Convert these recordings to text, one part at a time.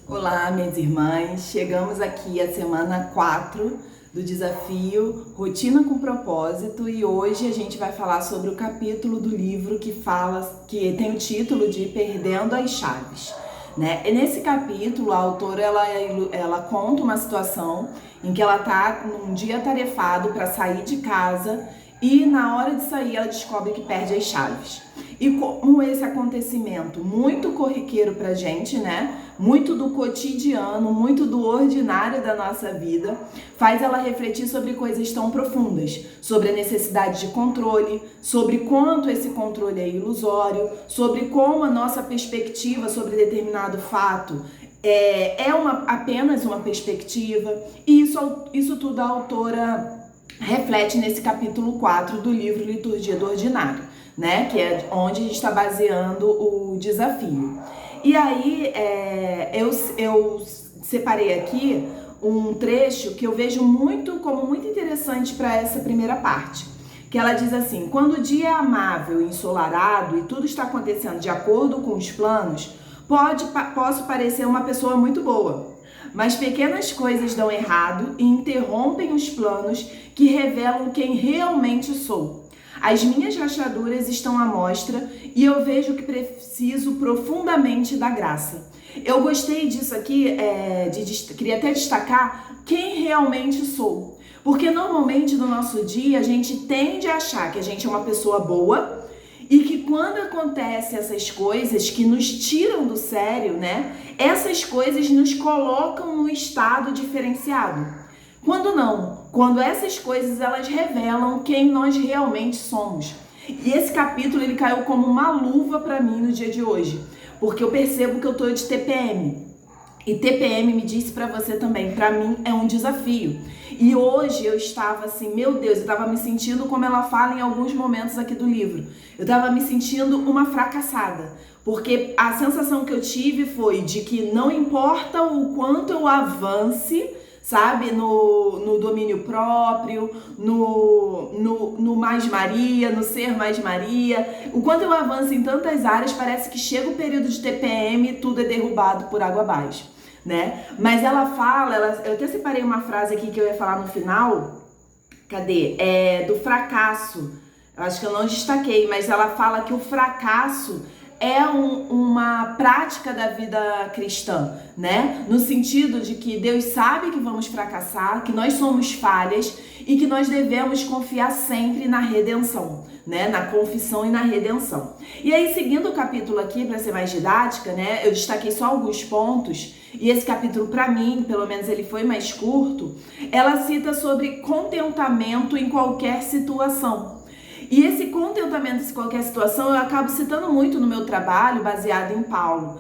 Olá, minhas irmãs! Chegamos aqui à semana 4 do desafio Rotina com Propósito e hoje a gente vai falar sobre o capítulo do livro que tem o título de Perdendo as Chaves. E nesse capítulo, a autora ela conta uma situação em que ela está num dia atarefado para sair de casa e na hora de sair ela descobre que perde as chaves. E como esse acontecimento muito corriqueiro pra gente, muito do cotidiano, muito do ordinário da nossa vida, faz ela refletir sobre coisas tão profundas, sobre a necessidade de controle, sobre quanto esse controle é ilusório, sobre como a nossa perspectiva sobre determinado fato é apenas uma perspectiva, e isso tudo a autora reflete nesse capítulo 4 do livro Liturgia do Ordinário, que é onde a gente está baseando o desafio. E aí eu separei aqui um trecho que eu vejo como muito interessante para essa primeira parte, que ela diz assim: quando o dia é amável e ensolarado e tudo está acontecendo de acordo com os planos, posso parecer uma pessoa muito boa. Mas pequenas coisas dão errado e interrompem os planos que revelam quem realmente sou. As minhas rachaduras estão à mostra e eu vejo que preciso profundamente da graça. Eu gostei disso aqui, queria até destacar quem realmente sou. Porque normalmente no nosso dia a gente tende a achar que a gente é uma pessoa boa, e que quando acontecem essas coisas que nos tiram do sério, essas coisas nos colocam num estado diferenciado. Quando não, quando essas coisas elas revelam quem nós realmente somos. E esse capítulo ele caiu como uma luva para mim no dia de hoje, porque eu percebo que eu tô de TPM. E TPM me disse para você também, para mim é um desafio. E hoje eu estava assim, meu Deus, eu estava me sentindo como ela fala em alguns momentos aqui do livro. Eu estava me sentindo uma fracassada, porque a sensação que eu tive foi de que não importa o quanto eu avance, sabe, no domínio próprio, no mais Maria, no ser mais Maria, o quanto eu avanço em tantas áreas, parece que chega o período de TPM e tudo é derrubado por água abaixo. Mas ela fala, eu até separei uma frase aqui que eu ia falar no final, do fracasso, eu acho que eu não destaquei, mas ela fala que o fracasso é uma prática da vida cristã, no sentido de que Deus sabe que vamos fracassar, que nós somos falhas e que nós devemos confiar sempre na redenção, na confissão e na redenção. E aí, seguindo o capítulo aqui, para ser mais didática, eu destaquei só alguns pontos, e esse capítulo, para mim, pelo menos ele foi mais curto. Ela cita sobre contentamento em qualquer situação. E esse contentamento em qualquer situação eu acabo citando muito no meu trabalho, baseado em Paulo,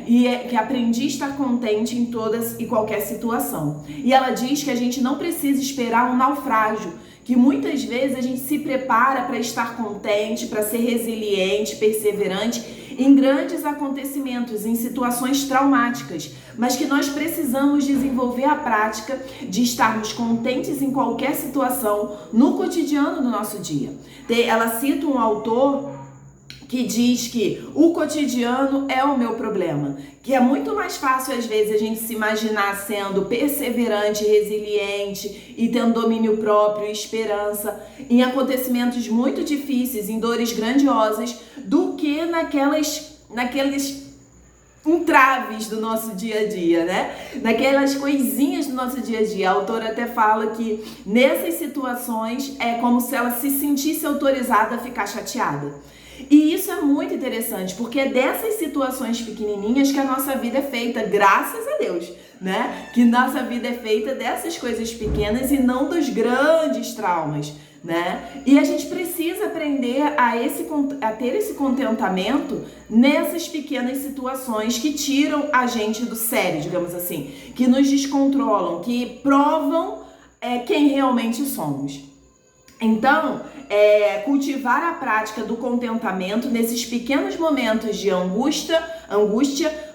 E que aprendi a estar contente em todas e qualquer situação. E ela diz que a gente não precisa esperar um naufrágio, que muitas vezes a gente se prepara para estar contente, para ser resiliente, perseverante em grandes acontecimentos, em situações traumáticas, mas que nós precisamos desenvolver a prática de estarmos contentes em qualquer situação no cotidiano do nosso dia. Ela cita um autor que diz que o cotidiano é o meu problema, que é muito mais fácil às vezes a gente se imaginar sendo perseverante, resiliente e tendo domínio próprio e esperança em acontecimentos muito difíceis, em dores grandiosas, do que naqueles entraves do nosso dia a dia, naquelas coisinhas do nosso dia a dia. A autora até fala que nessas situações é como se ela se sentisse autorizada a ficar chateada. E isso é muito interessante, porque é dessas situações pequenininhas que a nossa vida é feita, graças a Deus, Que nossa vida é feita dessas coisas pequenas e não dos grandes traumas, E a gente precisa aprender a ter esse contentamento nessas pequenas situações que tiram a gente do sério, digamos assim, que nos descontrolam, que provam quem realmente somos. Então, cultivar a prática do contentamento nesses pequenos momentos de angústia,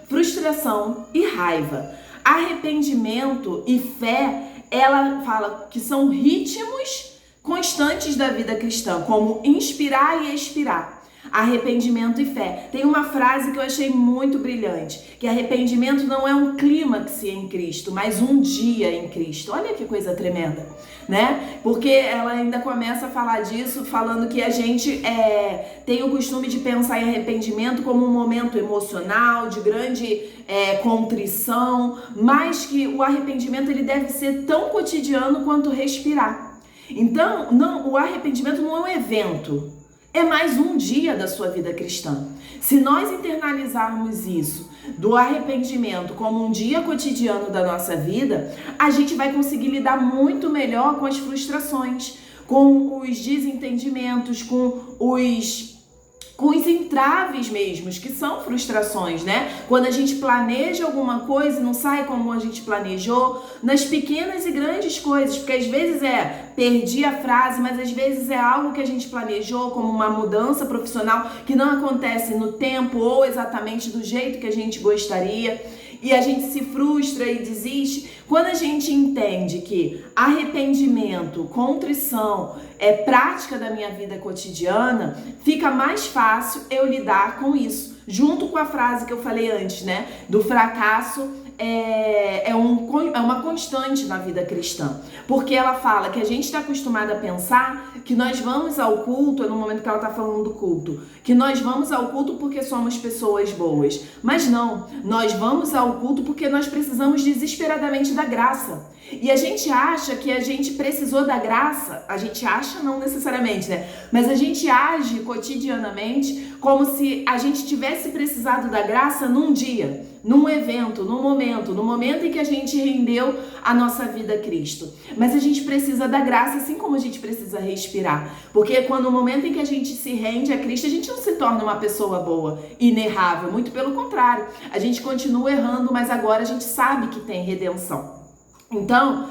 frustração e raiva. Arrependimento e fé, ela fala que são ritmos constantes da vida cristã, como inspirar e expirar. Arrependimento e fé. Tem uma frase que eu achei muito brilhante, que arrependimento não é um clímax em Cristo, mas um dia em Cristo. Olha que coisa tremenda, né? Porque ela ainda começa a falar disso, falando que a gente tem o costume de pensar em arrependimento como um momento emocional, de grande contrição, mas que o arrependimento ele deve ser tão cotidiano quanto respirar. Então, o arrependimento não é um evento, é mais um dia da sua vida cristã. Se nós internalizarmos isso, do arrependimento, como um dia cotidiano da nossa vida, a gente vai conseguir lidar muito melhor com as frustrações, com os desentendimentos, com os entraves mesmos, que são frustrações, né? Quando a gente planeja alguma coisa e não sai como a gente planejou, nas pequenas e grandes coisas, porque às vezes perdi a frase, mas às vezes é algo que a gente planejou, como uma mudança profissional que não acontece no tempo ou exatamente do jeito que a gente gostaria, e a gente se frustra e desiste. Quando a gente entende que arrependimento, contrição é prática da minha vida cotidiana, fica mais fácil eu lidar com isso. Junto com a frase que eu falei antes, né? Do fracasso é uma constante na vida cristã. Porque ela fala que a gente está acostumado a pensar que nós vamos ao culto, no momento que ela está falando do culto, que nós vamos ao culto porque somos pessoas boas. Mas não, nós vamos ao culto porque nós precisamos desesperadamente da graça. E a gente acha que a gente precisou da graça, a gente acha não necessariamente, né? Mas a gente age cotidianamente como se a gente tivesse precisado da graça num dia, num evento, no momento em que a gente rendeu a nossa vida a Cristo. Mas a gente precisa da graça, assim como a gente precisa respirar. Porque no momento em que a gente se rende a Cristo, a gente não se torna uma pessoa boa, inerrável. Muito pelo contrário, a gente continua errando, mas agora a gente sabe que tem redenção. Então,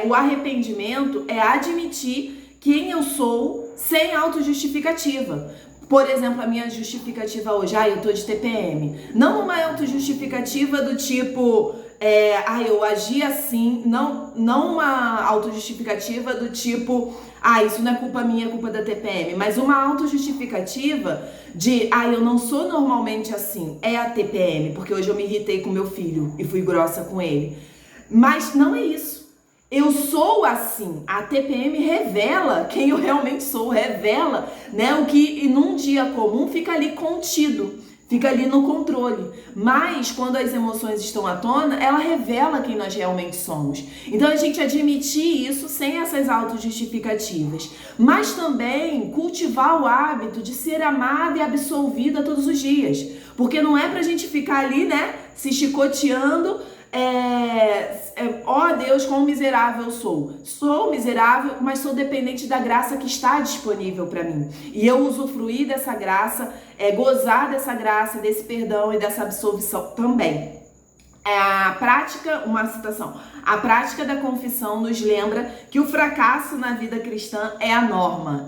o arrependimento é admitir quem eu sou sem autojustificativa. Por exemplo, a minha justificativa hoje, eu tô de TPM. Não uma autojustificativa do tipo, eu agi assim. Não uma autojustificativa do tipo, isso não é culpa minha, é culpa da TPM. Mas uma autojustificativa de, eu não sou normalmente assim, é a TPM. Porque hoje eu me irritei com meu filho e fui grossa com ele. Mas não é isso. Eu sou assim. A TPM revela quem eu realmente sou, revela, né, o que num dia comum fica ali contido, fica ali no controle. Mas quando as emoções estão à tona, ela revela quem nós realmente somos. Então a gente admitir isso sem essas autojustificativas. Mas também cultivar o hábito de ser amada e absolvida todos os dias. Porque não é pra gente ficar ali, né, se chicoteando. Deus, quão miserável eu sou. Sou miserável, mas sou dependente da graça que está disponível para mim. E eu usufruir dessa graça, gozar dessa graça, desse perdão e dessa absolvição também. Uma citação. A prática da confissão nos lembra que o fracasso na vida cristã é a norma.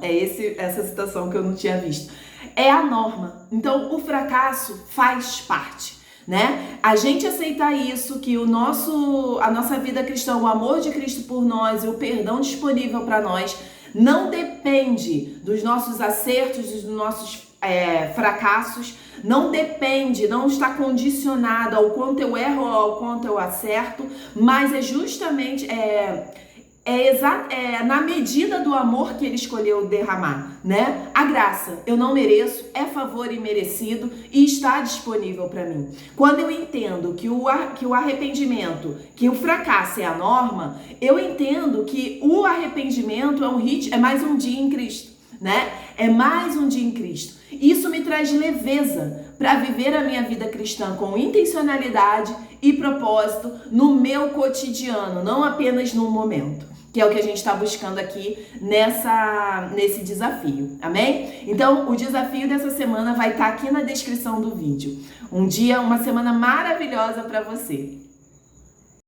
Essa citação que eu não tinha visto. É a norma. Então, o fracasso faz parte. Né? A gente aceitar isso, que a nossa vida cristã, o amor de Cristo por nós e o perdão disponível para nós não depende dos nossos acertos, dos nossos fracassos, não está condicionado ao quanto eu erro ou ao quanto eu acerto, mas é justamente na medida do amor que ele escolheu derramar, né? A graça, eu não mereço, é favor imerecido e está disponível para mim. Quando eu entendo que o arrependimento, que o fracasso é a norma, eu entendo que o arrependimento é mais um dia em Cristo, né? É mais um dia em Cristo. Isso me traz leveza para viver a minha vida cristã com intencionalidade e propósito no meu cotidiano, não apenas no momento. Que é o que a gente está buscando aqui nesse desafio, amém? Então, o desafio dessa semana vai estar aqui na descrição do vídeo. Uma semana maravilhosa para você.